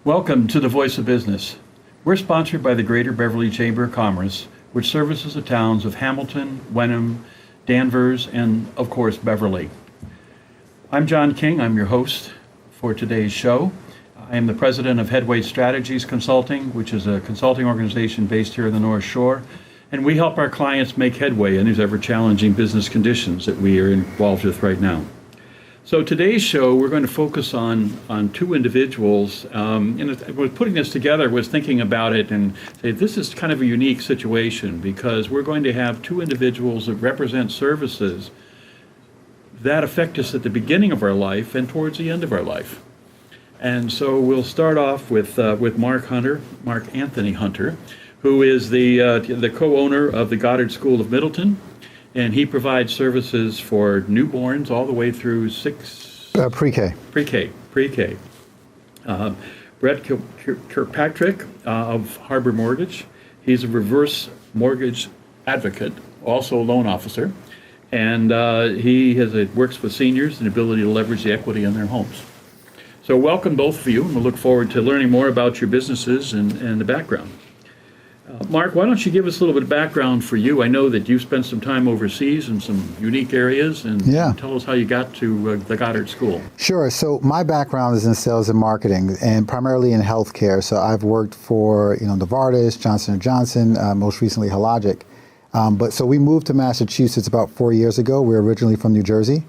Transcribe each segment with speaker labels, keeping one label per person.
Speaker 1: Welcome to the Voice of Business. We're sponsored by the Greater Beverly Chamber of Commerce, which services the towns of Hamilton, Wenham, Danvers, and of course Beverly. I'm John King. I'm your host for today's show. I am the president of Headway Strategies Consulting, which is a consulting organization based here in the North Shore, and we help our clients make headway in these ever-challenging business conditions that we are involved with right now. So today's show, we're going to focus on two individuals. And putting this together, was thinking about it and say this is kind of a unique situation because we're going to have two individuals that represent services that affect us at the beginning of our life and towards the end of our life. And so we'll start off with Mark Anthony Hunter, who is the co-owner of the Goddard School of Middleton. And he provides services for newborns all the way through
Speaker 2: pre-K.
Speaker 1: Pre-K. Brett Kirkpatrick of Harbor Mortgage. He's a reverse mortgage advocate, also a loan officer. And he works with seniors and the ability to leverage the equity in their homes. So welcome both of you, and we'll look forward to learning more about your businesses and the background. Mark, why don't you give us a little bit of background for you? I know that you spent some time overseas in some unique areas, and tell us how you got to the Goddard School.
Speaker 2: Sure. So my background is in sales and marketing, and primarily in healthcare. So I've worked for Novartis, Johnson & Johnson, most recently Hologic. So we moved to Massachusetts about 4 years ago. We're originally from New Jersey.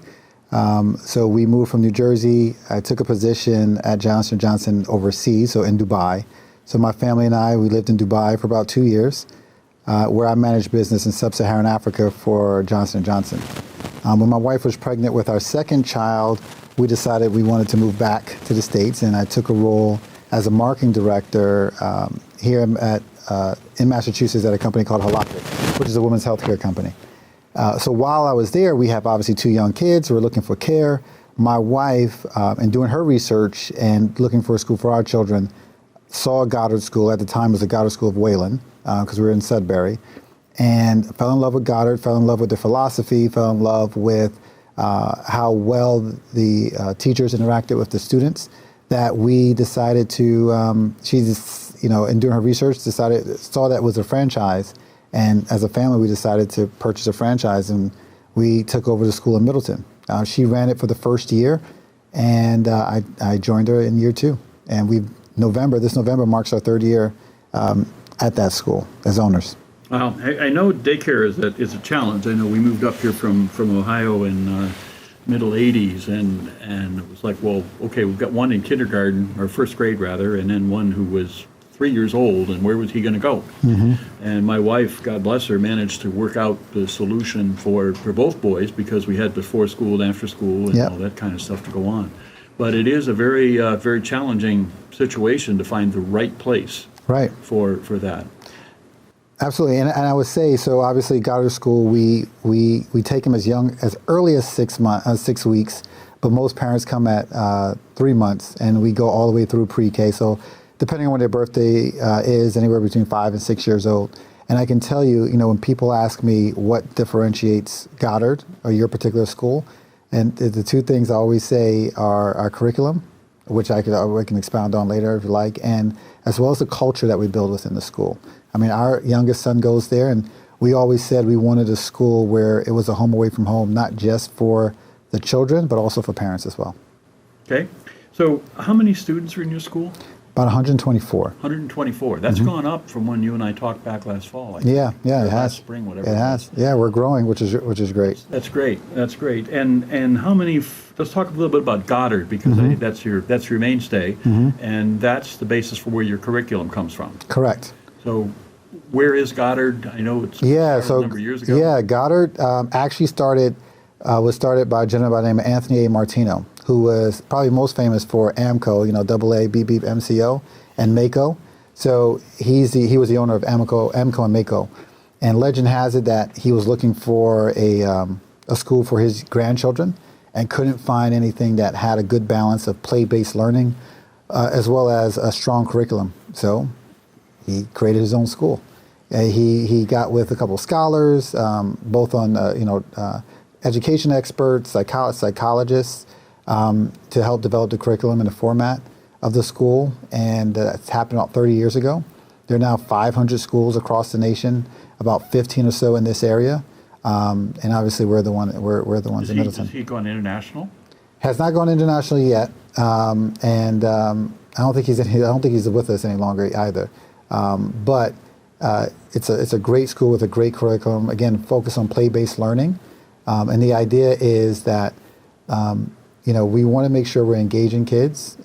Speaker 2: So we moved from New Jersey. I took a position at Johnson & Johnson overseas, so in Dubai. So my family and I, we lived in Dubai for about 2 years, where I managed business in sub-Saharan Africa for Johnson & Johnson. When my wife was pregnant with our second child, we decided we wanted to move back to the States, and I took a role as a marketing director here in Massachusetts at a company called Hologic, which is a women's healthcare company. So while I was there, we have obviously two young kids. We're looking for care. My wife, in doing her research and looking for a school for our children, saw a Goddard School. At the time it was the Goddard School of Wayland, because we were in Sudbury, and fell in love with Goddard, fell in love with the philosophy, fell in love with how well the teachers interacted with the students, that we decided to, she just, in doing her research, saw that it was a franchise, and as a family we decided to purchase a franchise, and we took over the School of Middleton. She ran it for the first year, and I joined her in year two, and this November marks our third year at that school as owners.
Speaker 1: Wow, I know daycare is a challenge. I know we moved up here from Ohio in middle 80s, and it was like, well, okay, we've got one in kindergarten, or first grade rather, and then one who was 3 years old, and where was he going to go? Mm-hmm. And my wife, God bless her, managed to work out the solution for both boys, because we had before school and after school and all that kind of stuff to go on. But it is a very, very challenging situation to find the right place for that.
Speaker 2: Absolutely, and I would say, so obviously Goddard School, we take them as early as 6 weeks, but most parents come at 3 months, and we go all the way through pre-K. So depending on when their birthday is, anywhere between 5 and 6 years old. And I can tell you, when people ask me what differentiates Goddard or your particular school, and the two things I always say are our curriculum, which I can expound on later if you like, and as well as the culture that we build within the school. I mean, our youngest son goes there, and we always said we wanted a school where it was a home away from home, not just for the children, but also for parents as well.
Speaker 1: Okay. So how many students are in your school?
Speaker 2: About 124.
Speaker 1: 124. That's gone up from when you and I talked back last fall.
Speaker 2: Yeah, it has.
Speaker 1: Last spring, whatever.
Speaker 2: It has. Yeah, we're growing, which is great.
Speaker 1: That's great. And how many? Let's talk a little bit about Goddard, because I think that's your mainstay, and that's the basis for where your curriculum comes from.
Speaker 2: Correct.
Speaker 1: So, where is Goddard? I know it's a number of years ago.
Speaker 2: Yeah, Goddard actually was started by a gentleman by the name of Anthony A. Martino, who was probably most famous for AMCO, AA, beep, beep, MCO, and MACO. So he was the owner of AMCO and MACO. And legend has it that he was looking for a school for his grandchildren and couldn't find anything that had a good balance of play-based learning as well as a strong curriculum. So he created his own school. He got with a couple of scholars, both on education experts, psychologists, to help develop the curriculum and the format of the school, and it's happened about 30 years ago. There are now 500 schools across the nation, about 15 or so in this area, and obviously we're the ones in Middleton.
Speaker 1: Has he gone international?
Speaker 2: Has not gone international yet, and I don't think he's with us any longer either. But it's a great school with a great curriculum. Again, focus on play-based learning, and the idea is that we want to make sure we're engaging kids,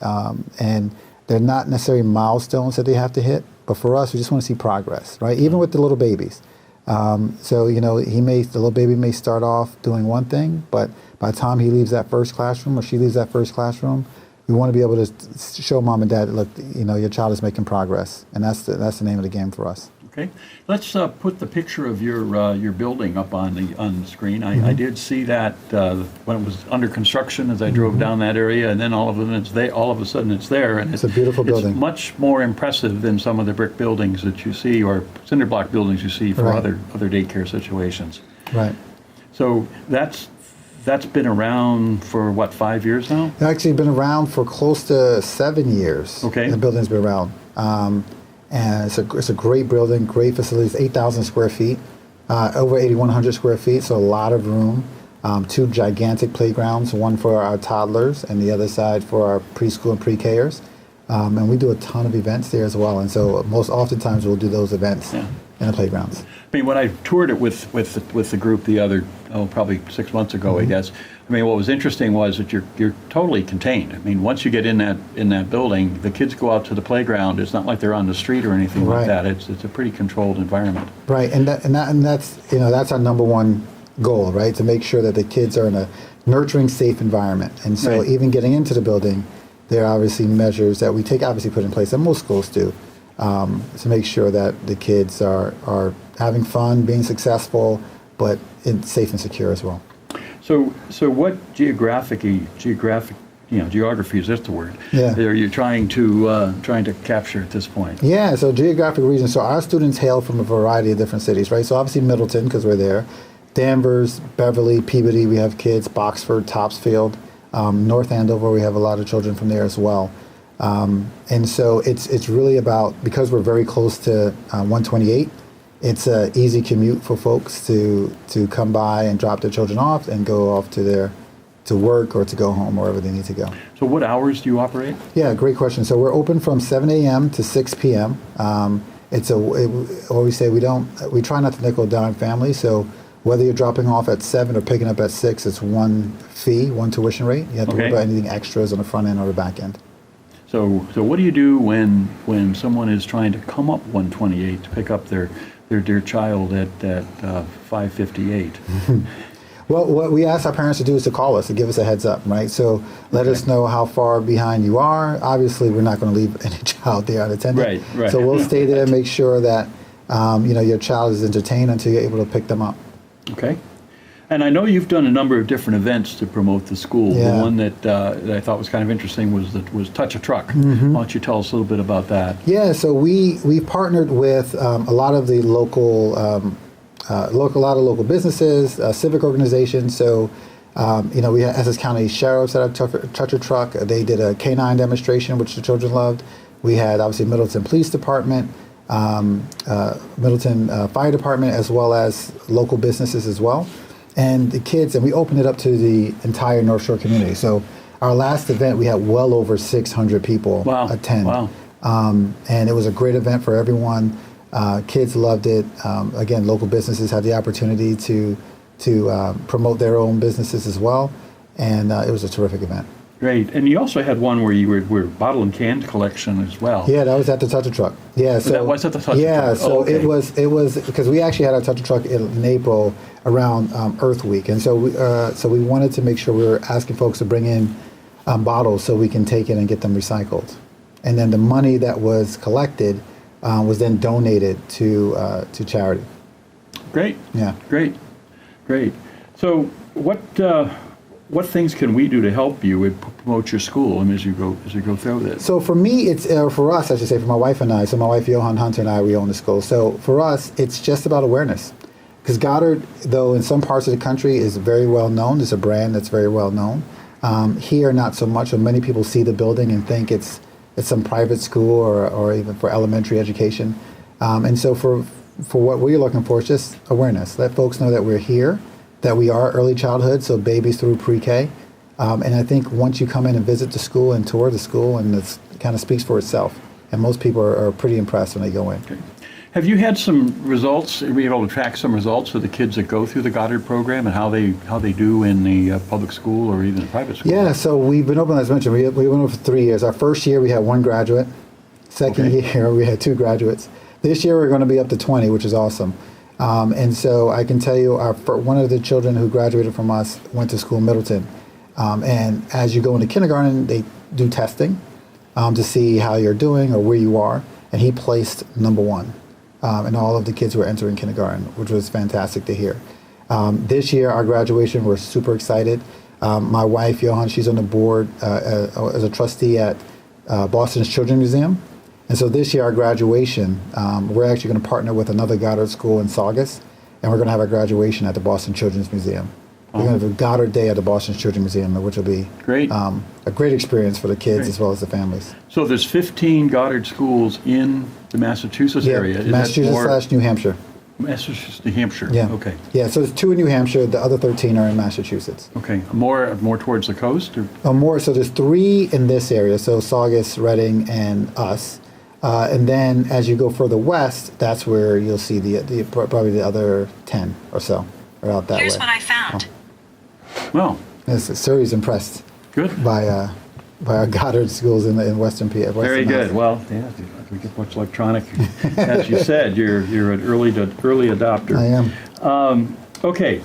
Speaker 2: and they're not necessarily milestones that they have to hit. But for us, we just want to see progress, right? Even with the little babies. So the little baby may start off doing one thing, but by the time he leaves that first classroom or she leaves that first classroom, we want to be able to show mom and dad, look, your child is making progress, and that's the name of the game for us.
Speaker 1: Okay, let's put the picture of your building up on the screen. I did see that when it was under construction as I drove down that area, and then all of a sudden it's there, and
Speaker 2: it's a beautiful building.
Speaker 1: It's much more impressive than some of the brick buildings that you see or cinder block buildings you see for other daycare situations.
Speaker 2: Right.
Speaker 1: So that's been around for what, 5 years now?
Speaker 2: It's actually been around for close to 7 years.
Speaker 1: Okay.
Speaker 2: The building's been around. And it's a great building, great facilities, 8,000 square feet, over 8,100 square feet, so a lot of room. 2 gigantic playgrounds, one for our toddlers and the other side for our preschool and pre-Kers. And we do a ton of events there as well. And so most oftentimes we'll do those events in the playgrounds.
Speaker 1: I mean, when I toured it with the group the other, probably 6 months ago, I guess. I mean, what was interesting was that you're totally contained. I mean, once you get in that building, the kids go out to the playground. It's not like they're on the street or anything like that. It's a pretty controlled environment.
Speaker 2: Right, and that's that's our number one goal, right? To make sure that the kids are in a nurturing, safe environment. And so even getting into the building, there are obviously measures that we put in place, and most schools do, to make sure that the kids are having fun, being successful, but safe and secure as well.
Speaker 1: So what geography is this the word?
Speaker 2: Yeah.
Speaker 1: Are you trying to capture at this point?
Speaker 2: Yeah, so geographic region. So our students hail from a variety of different cities, right? So obviously Middleton, because we're there. Danvers, Beverly, Peabody, we have kids. Boxford, Topsfield, North Andover, we have a lot of children from there as well. And so it's really about, because we're very close to 128, it's an easy commute for folks to come by and drop their children off and go off to work or to go home, wherever they need to go.
Speaker 1: So what hours do you operate?
Speaker 2: Yeah, great question. So we're open from 7 a.m. to 6 p.m. Always say we try not to nickel and dime families. So whether you're dropping off at 7 or picking up at 6, it's one fee, one tuition rate. You have to worry about anything extras on the front end or the back end. So
Speaker 1: what do you do when someone is trying to come up 128 to pick up their dear child at 5:58?
Speaker 2: Well, what we ask our parents to do is to call us, to give us a heads up, right? So let us know how far behind you are. Obviously, we're not going to leave any child there unattended.
Speaker 1: Right.
Speaker 2: So we'll stay there and make sure that your child is entertained until you're able to pick them up.
Speaker 1: Okay. And I know you've done a number of different events to promote the school.
Speaker 2: Yeah.
Speaker 1: The one that I thought was kind of interesting was Touch a Truck. Why don't you tell us a little bit about that?
Speaker 2: Yeah, so we partnered with a lot of the local businesses, civic organizations. So we had Essex County Sheriffs that had Touch a Truck. They did a canine demonstration, which the children loved. We had obviously Middleton Police Department, Middleton Fire Department, as well as local businesses as well. And the kids, and we opened it up to the entire North Shore community. So our last event, we had well over 600 people attend.
Speaker 1: Wow.
Speaker 2: And it was a great event for everyone. Kids loved it. Again, local businesses had the opportunity to promote their own businesses as well. And it was a terrific event.
Speaker 1: Great. And you also had one where you were bottle and can collection as well.
Speaker 2: Yeah, that was at the Touch a Truck. Yeah, so
Speaker 1: that was at the Touch a Truck.
Speaker 2: Yeah, so
Speaker 1: okay.
Speaker 2: it was because we actually had our Touch a Truck in April around Earth Week, and so we wanted to make sure we were asking folks to bring in bottles so we can take it and get them recycled, and then the money that was collected was then donated to charity.
Speaker 1: Great.
Speaker 2: Yeah.
Speaker 1: Great. So what things can we do to help you and promote your school as you go through this?
Speaker 2: So for me, it's for us, I should say, for my wife and I. So my wife, Johan Hunter, and I, we own the school. So for us, it's just about awareness. Because Goddard, though in some parts of the country, is very well known. It's a brand that's very well known. Here, not so much. So many people see the building and think it's it's some private school or even for elementary education. And so for what we're looking for is just awareness. Let folks know that we're here, that we are early childhood, so babies through pre-K. And I think once you come in and visit the school and tour the school, and it kind of speaks for itself. And most people are pretty impressed when they go in.
Speaker 1: Okay. Have you had some results, were you able to track some results of the kids that go through the Goddard program and how they do in the public school or even the private school?
Speaker 2: Yeah, so we've been open, as mentioned, we went over for 3 years. Our first year we had 1 graduate. Second year we had 2 graduates. This year we're going to be up to 20, which is awesome. And so I can tell you, one of the children who graduated from us went to school in Middleton. And as you go into kindergarten, they do testing to see how you're doing or where you are. And he placed number 1 in all of the kids who are entering kindergarten, which was fantastic to hear. This year, our graduation, we're super excited. My wife, Johan, she's on the board as a trustee at Boston's Children's Museum. And so this year, our graduation, we're actually going to partner with another Goddard school in Saugus, and we're going to have our graduation at the Boston Children's Museum. We're going to have a Goddard Day at the Boston Children's Museum, which will be
Speaker 1: great.
Speaker 2: A great experience for the kids as well as the families.
Speaker 1: So there's 15 Goddard schools in the Massachusetts area.
Speaker 2: Massachusetts / New Hampshire.
Speaker 1: Massachusetts, New Hampshire.
Speaker 2: Yeah.
Speaker 1: Okay.
Speaker 2: Yeah, so there's 2 in New Hampshire. The other 13 are in Massachusetts.
Speaker 1: Okay. More towards the coast? Or?
Speaker 2: So there's 3 in this area, so Saugus, Reading, and us. And then as you go further west, that's where you'll see the probably the other 10 or so are out that way.
Speaker 3: Here's what I found.
Speaker 1: Well,
Speaker 2: Surrey's impressed
Speaker 1: good
Speaker 2: by our Goddard schools in Western PA.
Speaker 1: Very good. Well, yeah, we get much electronic. As you said, you're an early adopter.
Speaker 2: I am.
Speaker 1: Okay.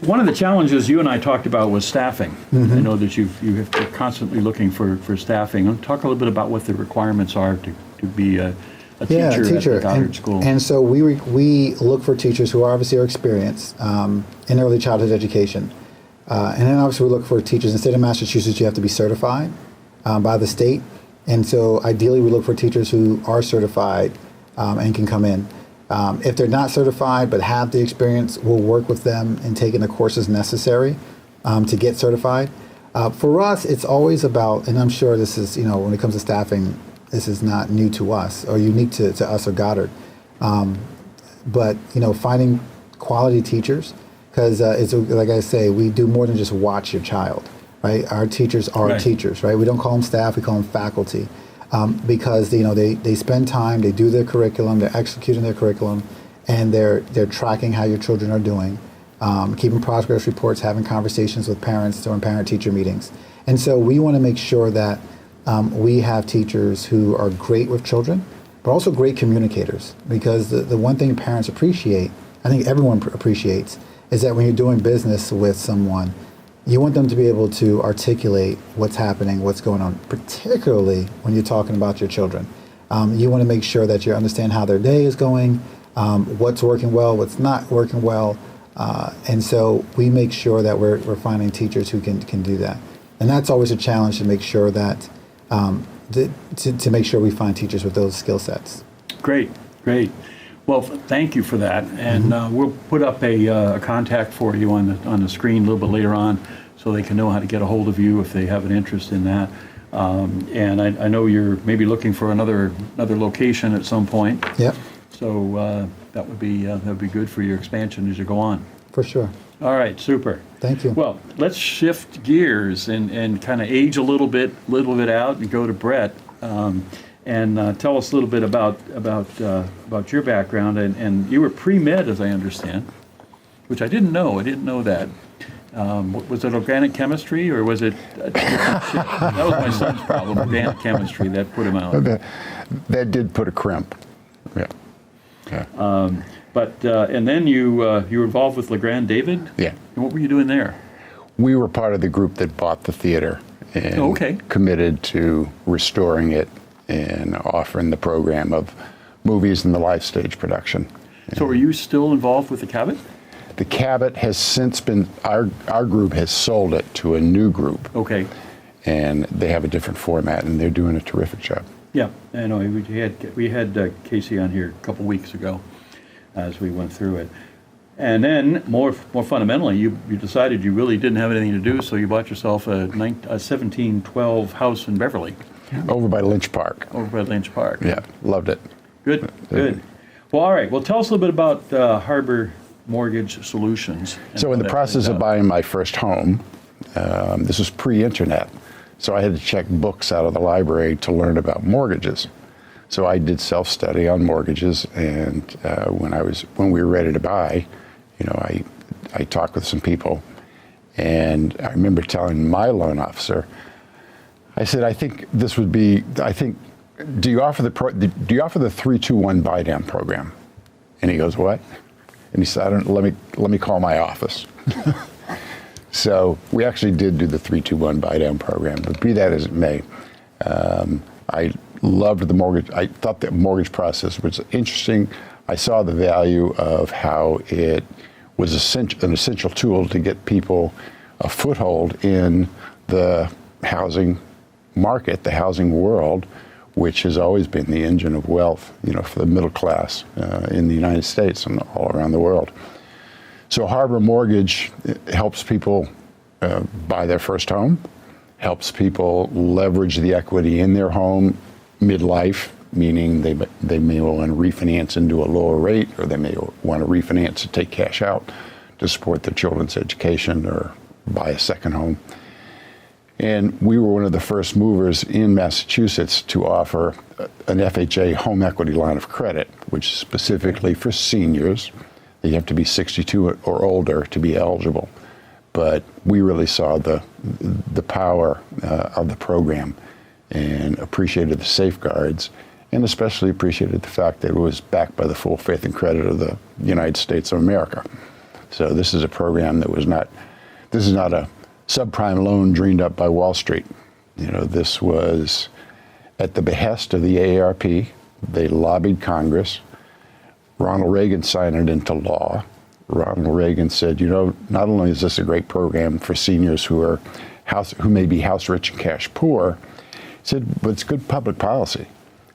Speaker 1: One of the challenges you and I talked about was staffing.
Speaker 2: Mm-hmm.
Speaker 1: I know that you're constantly looking for staffing. Talk a little bit about what the requirements are to be a teacher at the Goddard School.
Speaker 2: And so we look for teachers who obviously are experienced in early childhood education. And then obviously we look for teachers. In the state of Massachusetts, you have to be certified by the state. And so ideally we look for teachers who are certified and can come in. If they're not certified but have the experience, we'll work with them in taking the courses necessary to get certified. For us, it's always about, and I'm sure this is, when it comes to staffing, this is not new to us or unique to us or Goddard. But, finding quality teachers, because it's like I say, we do more than just watch your child, right? Our teachers are teachers, right? We don't call them staff, we call them faculty. Because they spend time, they do their curriculum, they're executing their curriculum, and they're tracking how your children are doing, keeping progress reports, having conversations with parents during parent-teacher meetings. And so we want to make sure that we have teachers who are great with children, but also great communicators. Because the one thing parents appreciate, I think everyone appreciates, is that when you're doing business with someone, you want them to be able to articulate what's happening, what's going on, particularly when you're talking about your children. You want to make sure that you understand how their day is going, what's working well, what's not working well. And so we make sure that we're finding teachers who can do that. And that's always a challenge to make sure that, to make sure we find teachers with those skill sets.
Speaker 1: Great. Well, thank you for that, and we'll put up a contact for you on the screen a little bit later on, so they can know how to get a hold of you if they have an interest in that. And I know you're maybe looking for another location at some point.
Speaker 2: Yep.
Speaker 1: So that would be good for your expansion as you go on.
Speaker 2: For sure.
Speaker 1: All right, super.
Speaker 2: Thank you.
Speaker 1: Well, let's shift gears and kind of age a little bit out and go to Brett. And tell us a little bit about your background. And you were pre-med, as I understand, which I didn't know. I didn't know that. Was it organic chemistry, or was it a different shit? That was my son's problem, organic chemistry. That put him out.
Speaker 4: That did put a crimp. Yeah.
Speaker 1: And then you were involved with LeGrand David?
Speaker 4: Yeah.
Speaker 1: And what were you doing there?
Speaker 4: We were part of the group that bought the theater and committed to restoring it and offering the program of movies and the live stage production.
Speaker 1: So are you still involved with the Cabot?
Speaker 4: The Cabot has since been, our group has sold it to a new group.
Speaker 1: Okay.
Speaker 4: And they have a different format, and they're doing a terrific job.
Speaker 1: Yeah, I know. We had Casey on here a couple weeks ago as we went through it. And then, more fundamentally, you decided you really didn't have anything to do, so you bought yourself a 1712 house in Beverly.
Speaker 4: Over by Lynch Park.
Speaker 1: Over by Lynch Park.
Speaker 4: Yeah, loved it.
Speaker 1: Good, good. Well, all right. Well, tell us a little bit about Harbor Mortgage Solutions.
Speaker 4: So in the process of buying my first home, this was pre-internet, so I had to check books out of the library to learn about mortgages. So I did self-study on mortgages, and when we were ready to buy, I talked with some people, and I remember telling my loan officer, I said, I think, do you offer the 3-2-1 buy down program? And he goes, what? And he said, let me call my office. So we actually did do the 3-2-1 buy down program, but be that as it may, I loved the mortgage. I thought the mortgage process was interesting. I saw the value of how it was an essential tool to get people a foothold in the housing market, the housing world, which has always been the engine of wealth, for the middle class in the United States and all around the world. So Harbor Mortgage helps people buy their first home, helps people leverage the equity in their home midlife, meaning they may want to refinance into a lower rate, or they may want to refinance to take cash out to support their children's education or buy a second home. And we were one of the first movers in Massachusetts to offer an FHA home equity line of credit, which is specifically for seniors. You have to be 62 or older to be eligible. But we really saw the power of the program and appreciated the safeguards, and especially appreciated the fact that it was backed by the full faith and credit of the United States of America. So this is a program this is not a subprime loan dreamed up by Wall Street. This was at the behest of the AARP. They lobbied Congress. Ronald Reagan signed it into law. Ronald Reagan said, not only is this a great program for seniors who may be house rich and cash poor, he said, but it's good public policy.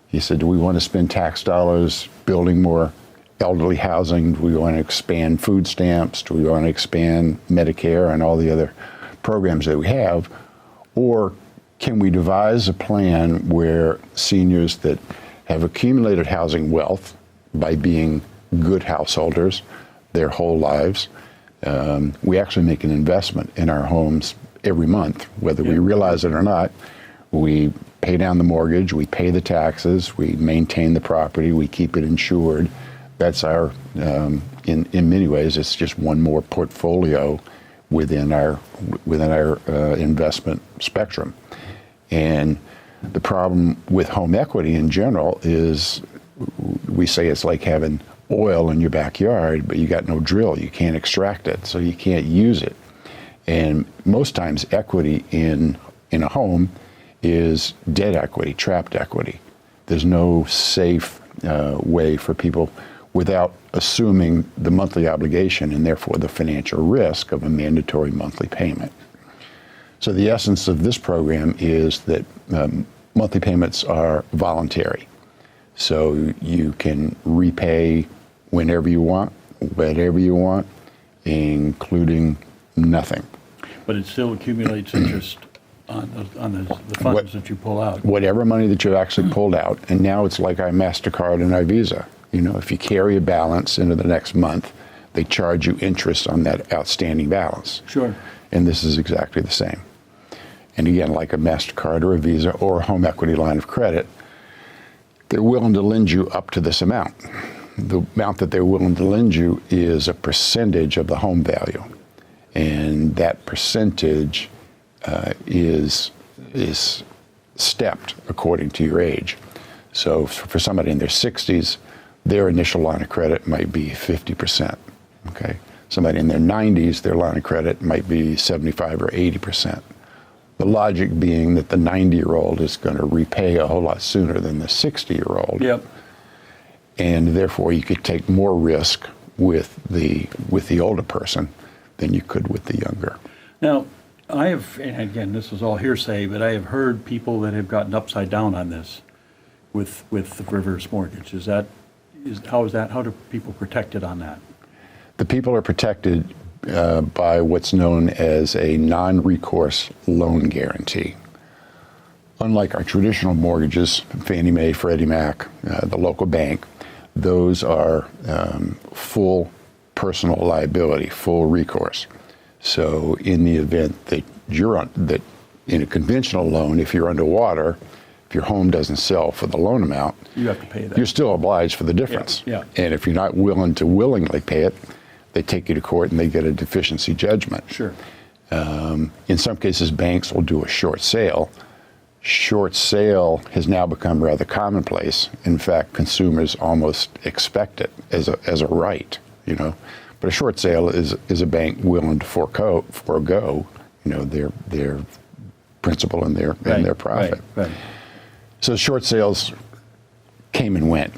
Speaker 4: He said, do we want to spend tax dollars building more elderly housing? Do we want to expand food stamps? Do we want to expand Medicare and all the other programs that we have? Or can we devise a plan where seniors that have accumulated housing wealth by being good householders their whole lives, we actually make an investment in our homes every month, whether we realize it or not. We pay down the mortgage, we pay the taxes, we maintain the property, we keep it insured. That's our, in many ways, it's just one more portfolio within our investment spectrum. And the problem with home equity in general is we say it's like having oil in your backyard, but you got no drill. You can't extract it, so you can't use it. And most times equity in a home is dead equity, trapped equity. There's no safe way for people without assuming the monthly obligation and therefore the financial risk of a mandatory monthly payment. So the essence of this program is that monthly payments are voluntary. So you can repay whenever you want, whatever you want, including nothing.
Speaker 1: But it still accumulates interest on the funds that you pull out.
Speaker 4: Whatever money that you've actually pulled out, and now it's like our MasterCard and our Visa. If you carry a balance into the next month, they charge you interest on that outstanding balance.
Speaker 1: Sure.
Speaker 4: And this is exactly the same. And again, like a MasterCard or a Visa or a home equity line of credit, they're willing to lend you up to this amount. The amount that they're willing to lend you is a percentage of the home value. And that percentage is stepped according to your age. So for somebody in their 60s, their initial line of credit might be 50%. Okay. Somebody in their 90s, their line of credit might be 75 or 80%. The logic being that the 90-year-old is going to repay a whole lot sooner than the 60-year-old.
Speaker 1: Yep.
Speaker 4: And therefore, you could take more risk with the older person than you could with the younger.
Speaker 1: Now, and again, this is all hearsay, but I have heard people that have gotten upside down on this with the reverse mortgage. How do people protect it on that?
Speaker 4: The people are protected by what's known as a non-recourse loan guarantee. Unlike our traditional mortgages, Fannie Mae, Freddie Mac, the local bank, those are full personal liability, full recourse. So in the event that that in a conventional loan, if you're underwater, if your home doesn't sell for the loan amount,
Speaker 1: You have to pay that.
Speaker 4: you're still obliged for the difference.
Speaker 1: Yeah.
Speaker 4: And if you're not willing to willingly pay it, they take you to court and they get a deficiency judgment.
Speaker 1: Sure.
Speaker 4: In some cases, banks will do a short sale. Short sale has now become rather commonplace. In fact, consumers almost expect it as a right, you know. But a short sale is a bank willing to forego, you know, their principal and their profit.
Speaker 1: Right.
Speaker 4: So short sales came and went,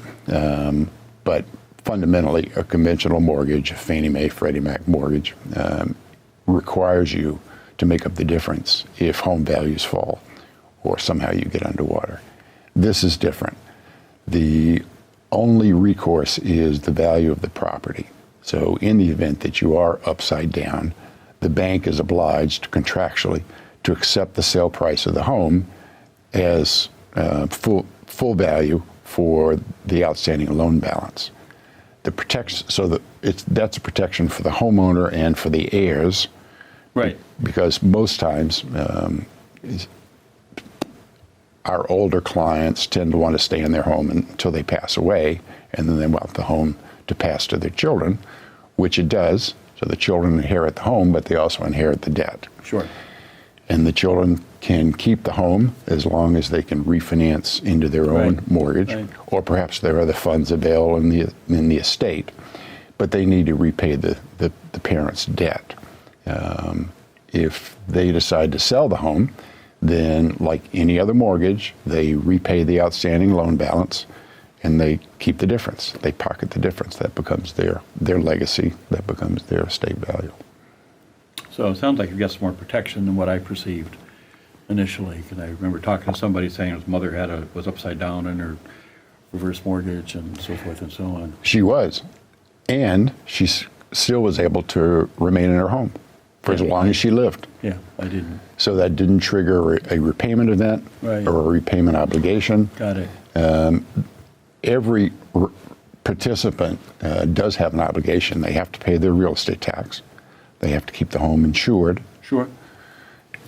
Speaker 4: but fundamentally, a conventional mortgage, a Fannie Mae, Freddie Mac mortgage, requires you to make up the difference if home values fall or somehow you get underwater. This is different. The only recourse is the value of the property. So in the event that you are upside down, the bank is obliged contractually to accept the sale price of the home as full value for the outstanding loan balance. The protection, so that's a protection for the homeowner and for the heirs,
Speaker 1: Right.
Speaker 4: because most times our older clients tend to want to stay in their home until they pass away, and then they want the home to pass to their children, which it does. So the children inherit the home, but they also inherit the debt.
Speaker 1: Sure.
Speaker 4: And the children can keep the home as long as they can refinance into their own
Speaker 1: Right.
Speaker 4: mortgage,
Speaker 1: Right.
Speaker 4: or perhaps there are other funds available in the estate, but they need to repay the parents' debt. If they decide to sell the home, then like any other mortgage, they repay the outstanding loan balance and they keep the difference. They pocket the difference. That becomes their legacy. That becomes their estate value.
Speaker 1: So it sounds like you've got some more protection than what I perceived initially, because I remember talking to somebody saying his mother was upside down in her reverse mortgage and so forth and so on.
Speaker 4: She was, and she still was able to remain in her home for as long as she lived.
Speaker 1: Yeah, I didn't.
Speaker 4: So that didn't trigger a repayment event
Speaker 1: Right.
Speaker 4: or a repayment obligation.
Speaker 1: Got it.
Speaker 4: Every participant does have an obligation. They have to pay their real estate tax. They have to keep the home insured,
Speaker 1: Sure.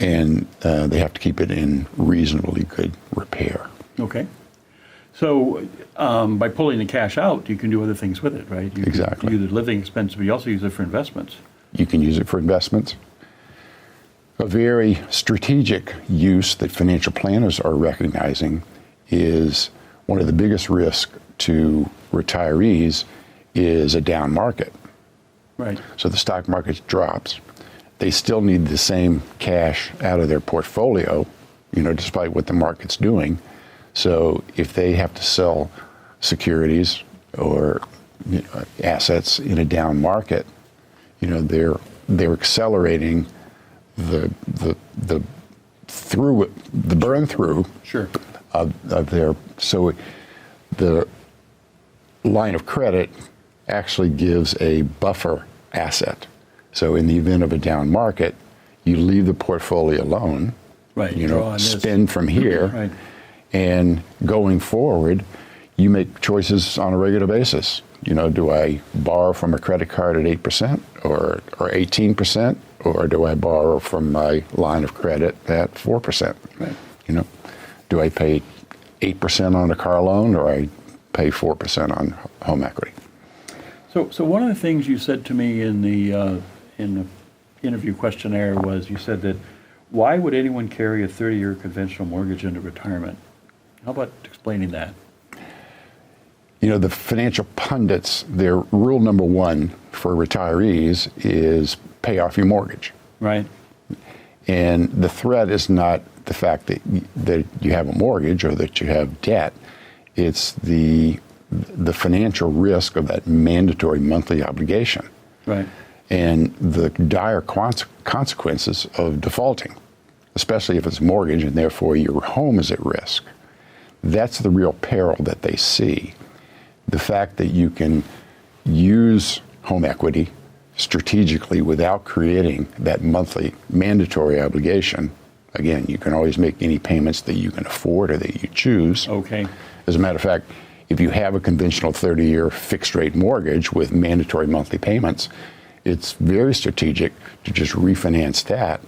Speaker 4: and they have to keep it in reasonably good repair.
Speaker 1: Okay. So by pulling the cash out, you can do other things with it, right? You
Speaker 4: Exactly.
Speaker 1: can use the living expense, but you also use it for investments.
Speaker 4: You can use it for investments. A very strategic use that financial planners are recognizing is one of the biggest risks to retirees is a down market.
Speaker 1: Right.
Speaker 4: So the stock market drops. They still need the same cash out of their portfolio, you know, despite what the market's doing. So if they have to sell securities or assets in a down market, you know, they're accelerating the burn through
Speaker 1: Sure.
Speaker 4: of their, so the line of credit actually gives a buffer asset. So in the event of a down market, you leave the portfolio alone,
Speaker 1: Right.
Speaker 4: you
Speaker 1: Draw
Speaker 4: know,
Speaker 1: on this.
Speaker 4: spend from here,
Speaker 1: Right.
Speaker 4: and going forward, you make choices on a regular basis. You know, do I borrow from a credit card at 8% or 18%, or do I borrow from my line of credit at 4%?
Speaker 1: Right.
Speaker 4: You know, do I pay 8% on a car loan, or I pay 4% on home equity?
Speaker 1: So one of the things you said to me in the interview questionnaire was, you said that, why would anyone carry a 30-year conventional mortgage into retirement? How about explaining that?
Speaker 4: You know, the financial pundits, their rule number one for retirees is pay off your mortgage.
Speaker 1: Right.
Speaker 4: And the threat is not the fact that you have a mortgage or that you have debt. It's the financial risk of that mandatory monthly obligation.
Speaker 1: Right.
Speaker 4: And the dire consequences of defaulting, especially if it's a mortgage and therefore your home is at risk. That's the real peril that they see. The fact that you can use home equity strategically without creating that monthly mandatory obligation Again, you can always make any payments that you can afford or that you choose.
Speaker 1: Okay.
Speaker 4: As a matter of fact, if you have a conventional 30-year fixed rate mortgage with mandatory monthly payments, it's very strategic to just refinance that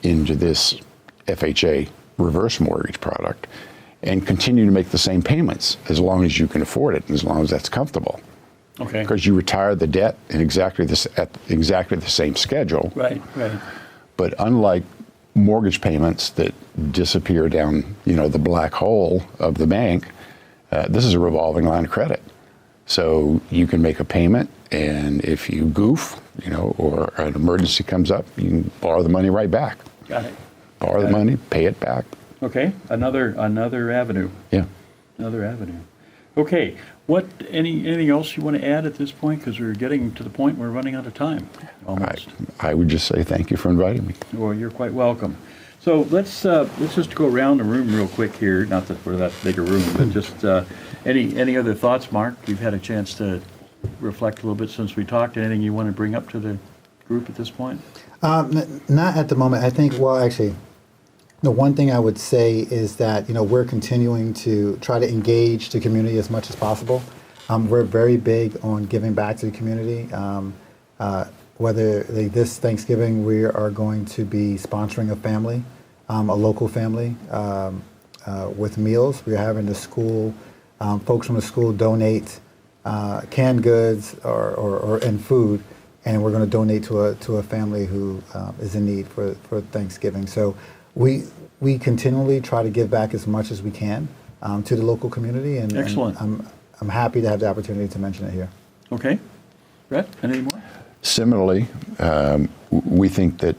Speaker 4: into this FHA reverse mortgage product and continue to make the same payments as long as you can afford it and as long as that's comfortable.
Speaker 1: Okay.
Speaker 4: Because you retire the debt in exactly the same schedule.
Speaker 1: Right, right.
Speaker 4: But unlike mortgage payments that disappear down, the black hole of the bank, this is a revolving line of credit. So you can make a payment, and if you goof, or an emergency comes up, you can borrow the money right back.
Speaker 1: Got it.
Speaker 4: Borrow the money, pay it back.
Speaker 1: Okay, another avenue.
Speaker 4: Yeah.
Speaker 1: Another avenue. Okay, anything else you want to add at this point? Because we're getting to the point where we're running out of time, almost.
Speaker 4: I would just say thank you for inviting me.
Speaker 1: Well, you're quite welcome. So let's just go around the room real quick here. Not that we're that big a room, but just any other thoughts, Mark? You've had a chance to reflect a little bit since we talked. Anything you want to bring up to the group at this point?
Speaker 2: Not at the moment. I think, well, actually, the one thing I would say is that, we're continuing to try to engage the community as much as possible. We're very big on giving back to the community. Whether this Thanksgiving we are going to be sponsoring a family, a local family, with meals. We're having the school, folks from the school donate canned goods and food, and we're going to donate to a family who is in need for Thanksgiving. So we continually try to give back as much as we can to the local community, and
Speaker 1: Excellent.
Speaker 2: And I'm happy to have the opportunity to mention it here.
Speaker 1: Okay. Brett, anything more?
Speaker 4: Similarly, we think that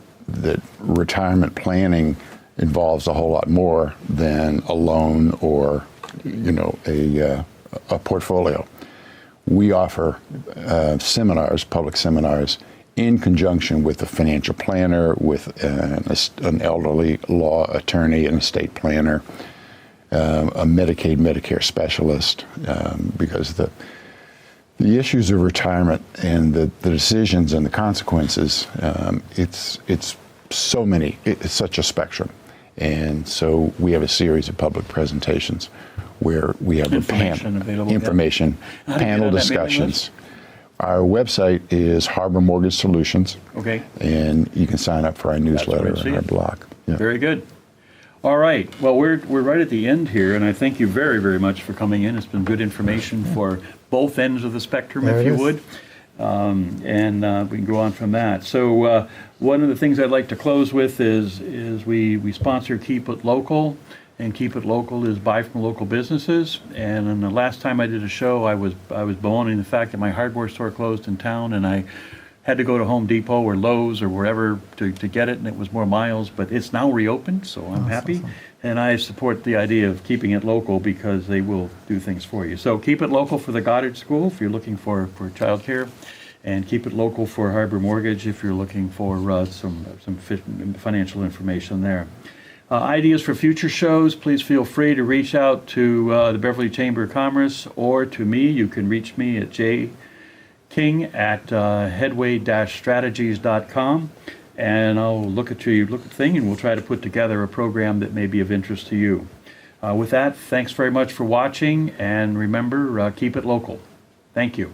Speaker 4: retirement planning involves a whole lot more than a loan or, a portfolio. We offer seminars, public seminars, in conjunction with a financial planner, with an elderly law attorney, an estate planner, a Medicaid, Medicare specialist, because the issues of retirement and the decisions and the consequences, it's so many, it's such a spectrum. And so we have a series of public presentations where we have
Speaker 1: Information available, yeah.
Speaker 4: panel
Speaker 1: How do you get on that mailing
Speaker 4: discussions.
Speaker 1: list?
Speaker 4: Our website is Harbor Mortgage Solutions.
Speaker 1: Okay.
Speaker 4: And you can sign up for our newsletter
Speaker 1: where I see
Speaker 4: and our
Speaker 1: it.
Speaker 4: blog. Yeah.
Speaker 1: Very good. All right. Well, we're right at the end here, and I thank you very, very much for coming in. It's been good information for both ends of the spectrum,
Speaker 2: There
Speaker 1: if
Speaker 2: it
Speaker 1: you
Speaker 2: is.
Speaker 1: would. And we can go on from that. So one of the things I'd like to close with is we sponsor Keep It Local, and Keep It Local is buy from local businesses. And then the last time I did a show, I was bemoaning the fact that my hardware store closed in town, and I had to go to Home Depot or Lowe's or wherever to get it, and it was more miles. But it's now reopened, so I'm happy.
Speaker 2: awesome.
Speaker 1: And I support the idea of keeping it local because they will do things for you. So keep it local for the Goddard School if you're looking for childcare, and keep it local for Harbor Mortgage if you're looking for some financial information there. Ideas for future shows, please feel free to reach out to the Beverly Chamber of Commerce or to me. You can reach me at jking@headway-strategies.com. And I'll look at the thing, and we'll try to put together a program that may be of interest to you. With that, thanks very much for watching, and remember, keep it local. Thank you.